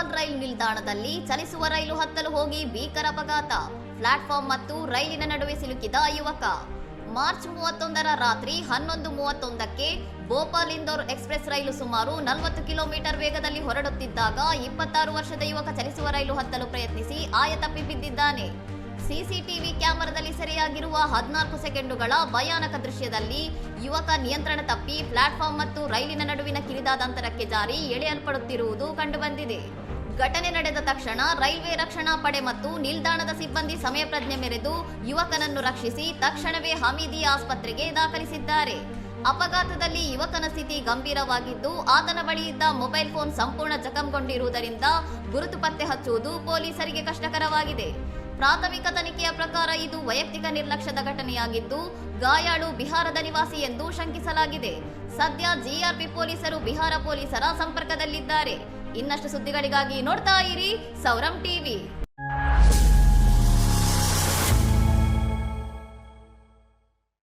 ಭೋಪಾಲ್ ರೈಲು ನಿಲ್ದಾಣದಲ್ಲಿ ಚಲಿಸುವ ರೈಲು ಹತ್ತಲು ಹೋಗಿ ಭೀಕರ ಅಪಘಾತ. ಪ್ಲಾಟ್ಫಾರ್ಮ್ ಮತ್ತು ರೈಲಿನ ನಡುವೆ ಸಿಲುಕಿದ ಯುವಕ. ಮಾರ್ಚ್ 31ರ ರಾತ್ರಿ 11:31ಕ್ಕೆ ಭೋಪಾಲ್ ಇಂದೋರ್ ಎಕ್ಸ್‌ಪ್ರೆಸ್ ರೈಲು ಸುಮಾರು 40 ಕಿಲೋಮೀಟರ್ ವೇಗದಲ್ಲಿ ಹೊರಡುತ್ತಿದ್ದಾಗ 26 ವರ್ಷದ ಯುವಕ ಚಲಿಸುವ ರೈಲು ಹತ್ತಲು ಪ್ರಯತ್ನಿಸಿ ಆಯತಪ್ಪಿ ಬಿದ್ದಿದ್ದಾನೆ. ಸಿಸಿಟಿವಿ ಕ್ಯಾಮೆರಾದಲ್ಲಿ ಸೆರೆಯಾಗಿರುವ 14 ಸೆಕೆಂಡುಗಳ ಭಯಾನಕ ದೃಶ್ಯದಲ್ಲಿ ಯುವಕ ನಿಯಂತ್ರಣ ತಪ್ಪಿ ಪ್ಲಾಟ್ಫಾರ್ಮ್ ಮತ್ತು ರೈಲಿನ ನಡುವಿನ ಕಿರಿದಾದ ಅಂತರಕ್ಕೆ ಜಾರಿ ಎಳೆಯಲ್ಪಡುತ್ತಿರುವುದು ಕಂಡುಬಂದಿದೆ. ಘಟನೆ ನಡೆದ ತಕ್ಷಣ ರೈಲ್ವೆ ರಕ್ಷಣಾ ಪಡೆ ಮತ್ತು ನಿಲ್ದಾಣದ ಸಿಬ್ಬಂದಿ ಸಮಯ ಪ್ರಜ್ಞೆ ಮೆರೆದು ಯುವಕನನ್ನು ರಕ್ಷಿಸಿ ತಕ್ಷಣವೇ ಹಮೀದಿಯಾ ಆಸ್ಪತ್ರೆಗೆ ದಾಖಲಿಸಿದ್ದಾರೆ. ಅಪಘಾತದಲ್ಲಿ ಯುವಕನ ಸ್ಥಿತಿ ಗಂಭೀರವಾಗಿದ್ದು ಆತನ ಬಳಿ ಇದ್ದ ಮೊಬೈಲ್ ಫೋನ್ ಸಂಪೂರ್ಣ ಜಖಂಗೊಂಡಿರುವುದರಿಂದ ಗುರುತು ಪತ್ತೆ ಹಚ್ಚುವುದು ಪೊಲೀಸರಿಗೆ ಕಷ್ಟಕರವಾಗಿದೆ. ಪ್ರಾಥಮಿಕ ತನಿಖೆಯ ಪ್ರಕಾರ ಇದು ವೈಯಕ್ತಿಕ ನಿರ್ಲಕ್ಷ್ಯದ ಘಟನೆಯಾಗಿದ್ದು ಗಾಯಾಳು ಬಿಹಾರದ ನಿವಾಸಿ ಎಂದು ಶಂಕಿಸಲಾಗಿದೆ. ಸದ್ಯ ಜಿಆರ್ಪಿ ಪೊಲೀಸರು ಬಿಹಾರ ಪೊಲೀಸರ ಸಂಪರ್ಕದಲ್ಲಿದ್ದಾರೆ. ಇನ್ನಷ್ಟು ಸುದ್ದಿಗಳಿಗಾಗಿ ನೋಡ್ತಾ ಇರಿ ಸೌರಂ ಟಿವಿ.